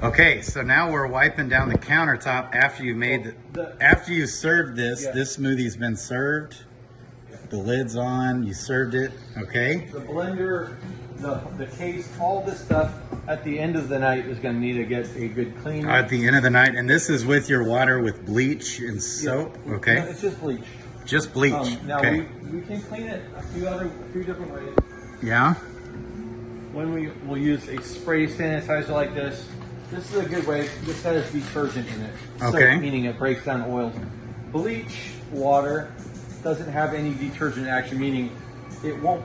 Okay, so now we're wiping down the countertop after you made after you served this. Yeah. This smoothie's been served. The lid's on. You served it. Okay. The blender, the case, all this stuff at the end of the night is going to need to get a good clean. At the end of the night, and this is with your water with bleach and soap. Yeah. Okay. No, it's just bleach. Just bleach. Now okay. we can clean it a few different ways. Yeah. When we'll use a spray sanitizer like this. This is a good way. This has detergent in it. Okay. Soap, meaning it breaks down oils. Bleach water doesn't have any detergent action, meaning it won't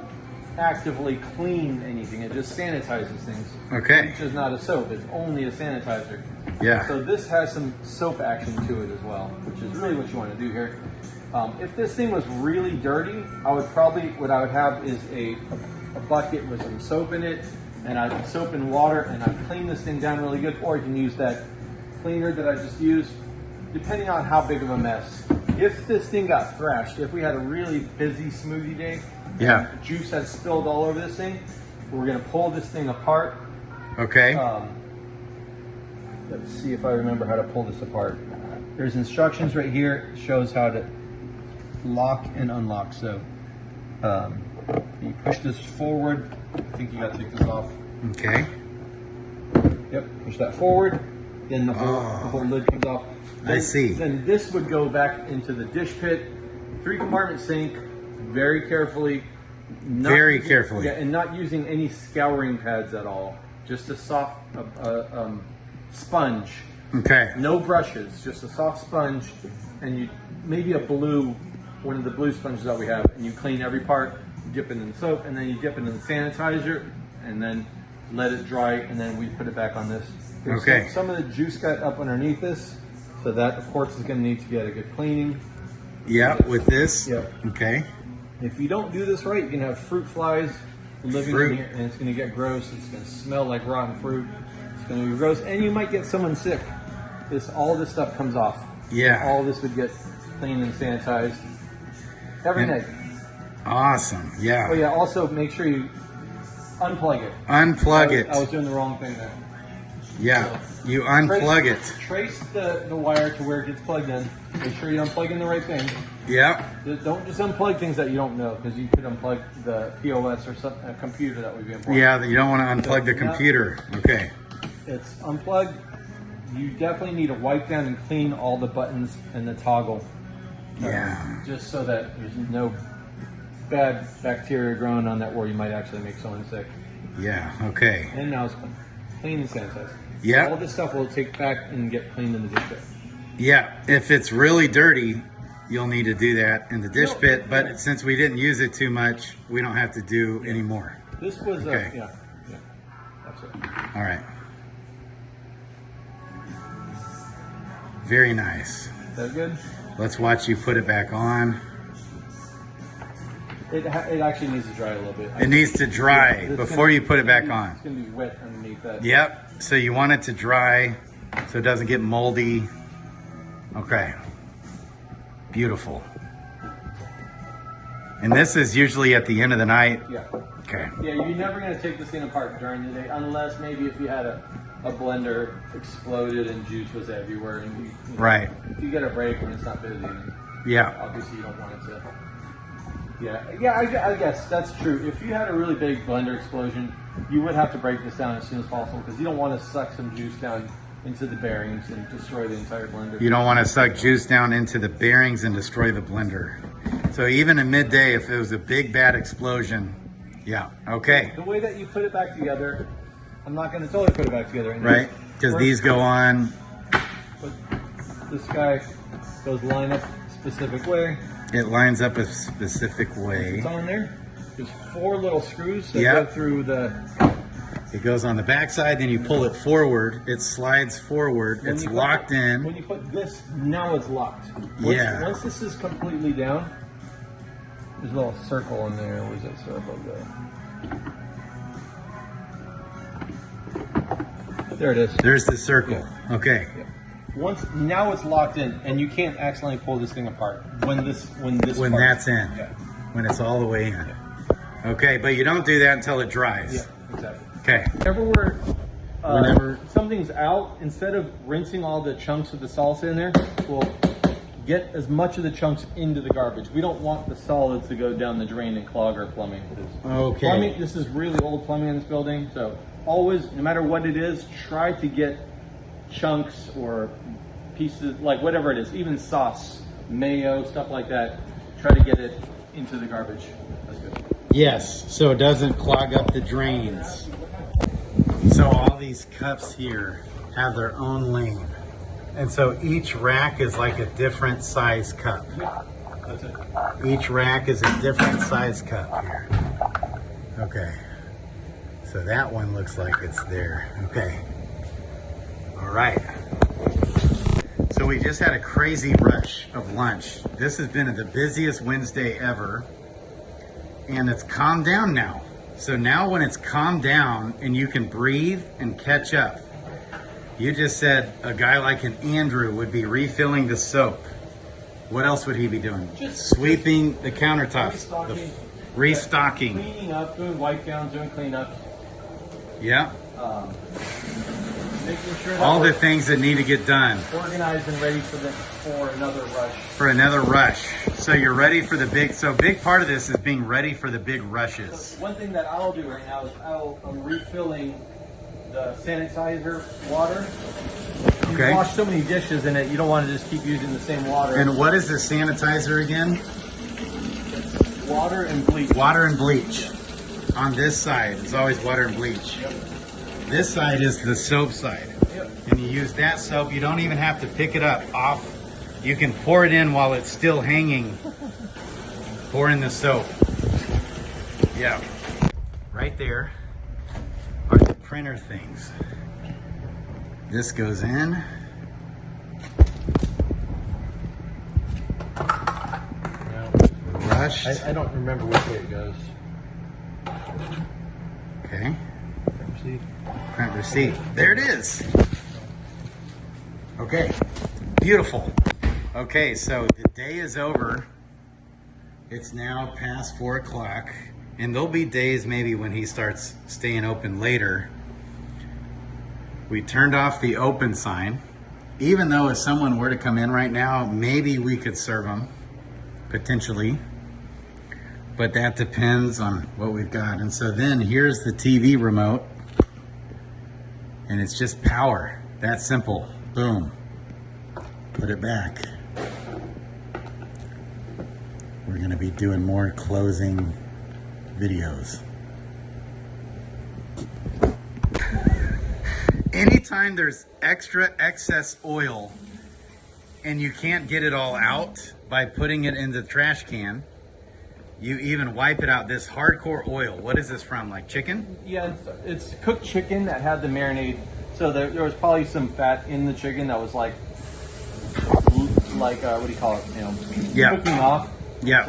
actively clean anything. It just sanitizes things. Okay. Bleach is not a soap. It's only a sanitizer. Yeah. So this has some soap action to it as well, which is really what you want to do here. If this thing was really dirty, what I would have is a bucket with some soap in it, and I'd soap and water, and I'd clean this thing down really good, or you can use that cleaner that I just used, depending on how big of a mess. If this thing got thrashed, if we had a really busy smoothie day, Yeah. and juice had spilled all over this thing, we're gonna pull this thing apart. Okay. Let's see if I remember how to pull this apart. There's instructions right here. It shows how to lock and unlock. So you push this forward. I think you gotta take this off. Okay. Yep, push that forward. Then the whole lid comes off. I see. Then this would go back into the dish pit. 3-compartment sink, very carefully. Very carefully. Yeah, and not using any scouring pads at all. Just a soft sponge. Okay. No brushes, just a soft sponge, and you maybe one of the blue sponges that we have, and you clean every part, dip it in soap, and then you dip it in the sanitizer, and then let it dry, and then we put it back on this. Okay. Some of the juice got up underneath this, so that of course is going to need to get a good cleaning. Yeah, with this. Yep. Okay. If you don't do this right, you can have fruit flies living Fruit. in here, and it's going to get gross. It's going to smell like rotten fruit. It's going to be gross, and you might get someone sick. All this stuff comes off. Yeah. All this would get cleaned and sanitized every night. Awesome. Yeah. Oh yeah. Also, make sure you unplug it. Unplug it. I was doing the wrong thing there. Yeah. You unplug it. Trace the wire to where it gets plugged in. Make sure you unplug in the right thing. Yeah. Don't just unplug things that you don't know, because you could unplug the POS or a computer that would be important. Yeah. You don't want to unplug the computer. Okay. It's unplugged. You definitely need to wipe down and clean all the buttons and the toggle. Yeah. Just so that there's no bad bacteria growing on that, where you might actually make someone sick. Yeah. Okay. And now it's clean. Clean and sanitized. Yeah. All this stuff will take back and get cleaned in the dish pit. Yeah. If it's really dirty, you'll need to do that in the dish pit. But since we didn't use it too much, we don't have to do any more. This was Okay. yeah. That's it. All right. Very nice. Is that good? Let's watch you put it back on. It actually needs to dry a little bit. It needs to dry before you put it back on. It's gonna be wet underneath that. Yep. So you want it to dry so it doesn't get moldy. Okay. Beautiful. And this is usually at the end of the night. Yeah. Okay. Yeah, you're never going to take this thing apart during the day, unless maybe if you had a blender exploded and juice was everywhere. And you know, Right. If you get a break when it's not busy, then Yeah. obviously you don't want it to. Yeah, I guess that's true. If you had a really big blender explosion, you would have to break this down as soon as possible, because you don't want to suck some juice down into the bearings and destroy the entire blender. You don't want to suck juice down into the bearings and destroy the blender. So even in midday, if it was a big bad explosion, yeah, okay. The way that you put it back together, I'm not going to totally put it back together. Right? Because these go on. But this guy goes line up a specific way. It lines up a specific way. It's on there. There's 4 little screws that Yep. go through the. It goes on the backside, then you pull it forward. It slides forward. It's locked in. When you put this, now it's locked. Once this is completely down, there's a little circle in there. Where's that circle go? There it is. There's the circle. Yeah. Okay. Yeah. Now it's locked in, and you can't accidentally pull this thing apart when When part- that's in. Yeah. When it's all the way in. Okay, but you don't do that until it dries. Yeah, exactly. Okay. Whenever we're whenever. Something's out, instead of rinsing all the chunks of the salsa in there, we'll get as much of the chunks into the garbage. We don't want the solids to go down the drain and clog our plumbing. Okay. Plumbing, this is really old plumbing in this building, so always, no matter what it is, try to get chunks or pieces, like whatever it is, even sauce, mayo, stuff like that, try to get it into the garbage. That's good. Yes, so it doesn't clog up the drains. So all these cups here have their own lane. And so each rack is like a different size cup. That's it. Each rack is a different size cup here. Okay. So that one looks like it's there. Okay. All right. So we just had a crazy rush of lunch. This has been the busiest Wednesday ever. And it's calmed down now. So now when it's calmed down and you can breathe and catch up, you just said a guy like an Andrew would be refilling the soap. What else would he be doing? Sweeping the countertops, restocking. Cleaning up, doing wipe downs, doing cleanups. Yeah. Making sure that All the we're things that need to get done organized and ready for another rush. for another rush. So you're ready for the big, so big part of this is being ready for the big rushes. One thing that I'll do right now is I'm refilling the sanitizer water. You Okay. wash so many dishes in it, you don't want to just keep using the same water. And what is the sanitizer again? Water and bleach. Water and bleach. On this side, it's always water and bleach. Yep. This side is the soap side. Yep. And you use that soap, you don't even have to pick it up off. You can pour it in while it's still hanging. Pour in the soap. Yeah. Right there are the printer things. This goes in. Rushed. I don't remember which way it goes. Okay. See? Print receipt. There it is. Okay. Beautiful. Okay, so the day is over. It's now past 4 o'clock. And there'll be days maybe when he starts staying open later. We turned off the open sign. Even though if someone were to come in right now, maybe we could serve them. Potentially. But that depends on what we've got. And so then here's the TV remote. And it's just power. That simple. Boom. Put it back. We're going to be doing more closing videos. Anytime there's excess oil and you can't get it all out by putting it in the trash can, you even wipe it out. This hardcore oil, what is this from? Like chicken? Yeah, it's cooked chicken that had the marinade. So there was probably some fat in the chicken that was like what do you call it? You know, Yeah. cooking off. Yeah.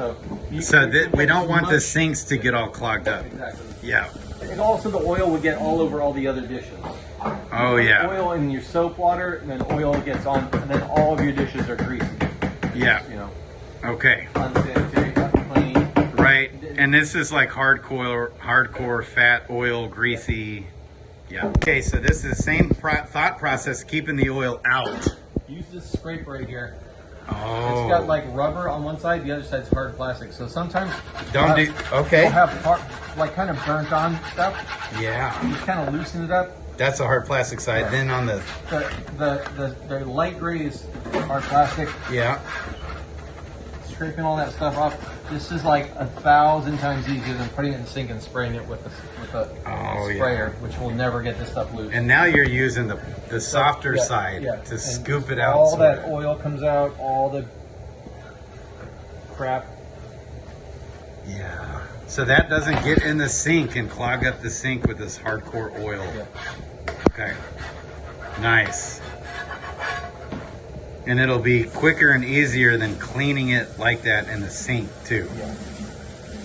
So that we don't want the much- sinks to get all clogged up. Exactly. Yeah. And also the oil would get all over all the other dishes. Oh yeah. Oil in your soap water, and then oil gets on, and then all of your dishes are greasy. Yeah. You know, Okay. unsanitary, unclean. Right. And this is like hardcore fat, oil, greasy. Yeah. Okay, so this is the same thought process, keeping the oil out. Use this scraper right here. Oh. It's got like rubber on one side, the other side's hard plastic. So sometimes Don't do. Okay. you'll have like kind of burnt on stuff. Yeah. You just kind of loosen it up. That's a hard plastic side. Yeah. Then on the. The light gray is hard plastic. Yeah. Scraping all that stuff off. This is like 1,000 times easier than putting it in the sink and spraying it with a Oh, yeah. sprayer, which will never get this stuff loose. And now you're using the softer Yeah, side yeah. to And scoop it out. All so that oil comes out, all the crap. Yeah. So that doesn't get in the sink and clog up the sink with this hardcore oil. Yeah. Okay. Nice. And it'll be quicker and easier than cleaning it like that in the sink too. Yeah.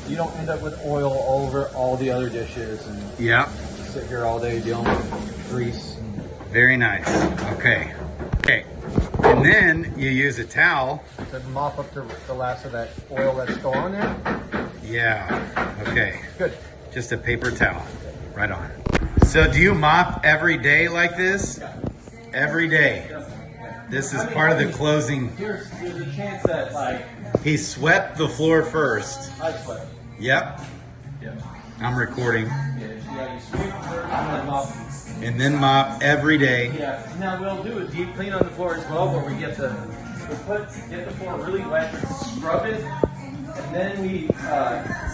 You don't end up with oil all over all the other dishes and Yeah. sit here all day dealing with grease. Very nice. Okay. Okay. And then you use a towel. To mop up the last of that oil that's still on there. Yeah. Okay. Good. Just a paper towel. Right on. So do you mop every day like this? Yeah. Every day. This is part of the closing. There's a chance that like He swept the floor first. I sweat. Yep. Yeah. I'm recording. Yeah, you sweep first and then mop. And then mop every day. Yeah. Now we'll do a deep clean on the floor as well, where we get the floor really wet and scrub it, and then we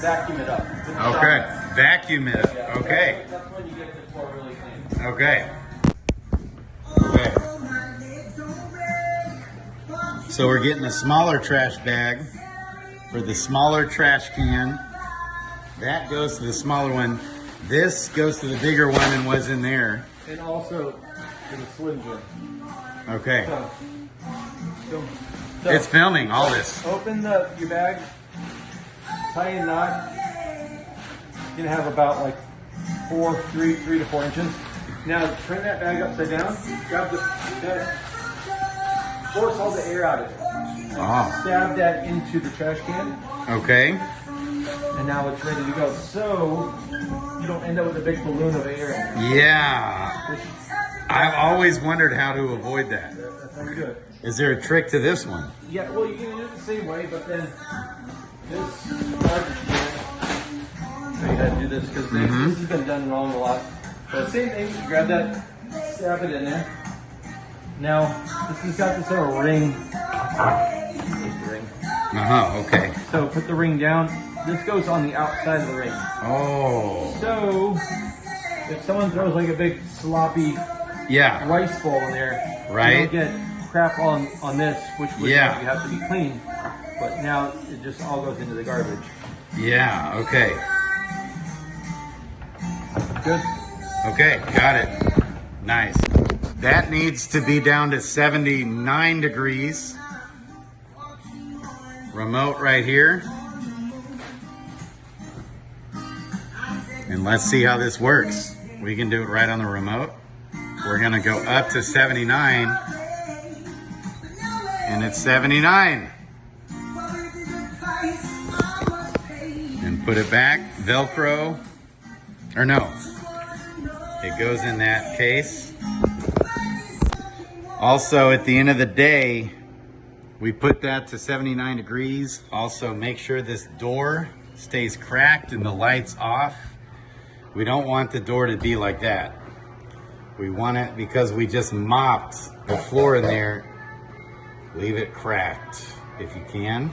vacuum it up. with the Okay. shower. Vacuum it. Yeah, Okay. That's when you get the floor really clean. Okay. Okay. So we're getting a smaller trash bag for the smaller trash can. That goes to the smaller one. This goes to the bigger one and was in there. And also to the Slim Jim. Okay. So It's filming all this. open your bag, tie a knot. You're gonna have about like 3 to 4 inches. Now turn that bag upside down. Grab the force all the air out of it. Oh. Stab that into the trash can, Okay. and now it's ready to go. So you don't end up with a big balloon of air. Yeah. Which, I've always wondered how to avoid that. that's how you do it. Is there a trick to this one? Yeah, well, you can do it the same way, but then this garbage can. So you had to do this because this has been done wrong a lot. So same thing. You grab that, stab it in there. Now this has got this little ring. There's the ring. Okay. So put the ring down. This goes on the outside of the ring. Oh. So if someone throws like a big sloppy Yeah. rice bowl in there, Right. you don't get crap on this, which would Yeah. you have to be clean. But now it just all goes into the garbage. Yeah. Okay. Good. Okay. Got it. Nice. That needs to be down to 79 degrees. Remote right here. And let's see how this works. We can do it right on the remote. We're gonna go up to 79. And it's 79. And put it back, Velcro. Or no, it goes in that case. Also, at the end of the day, we put that to 79 degrees. Also, make sure this door stays cracked and the light's off. We don't want the door to be like that. We want it, because we just mopped the floor in there, leave it cracked if you can.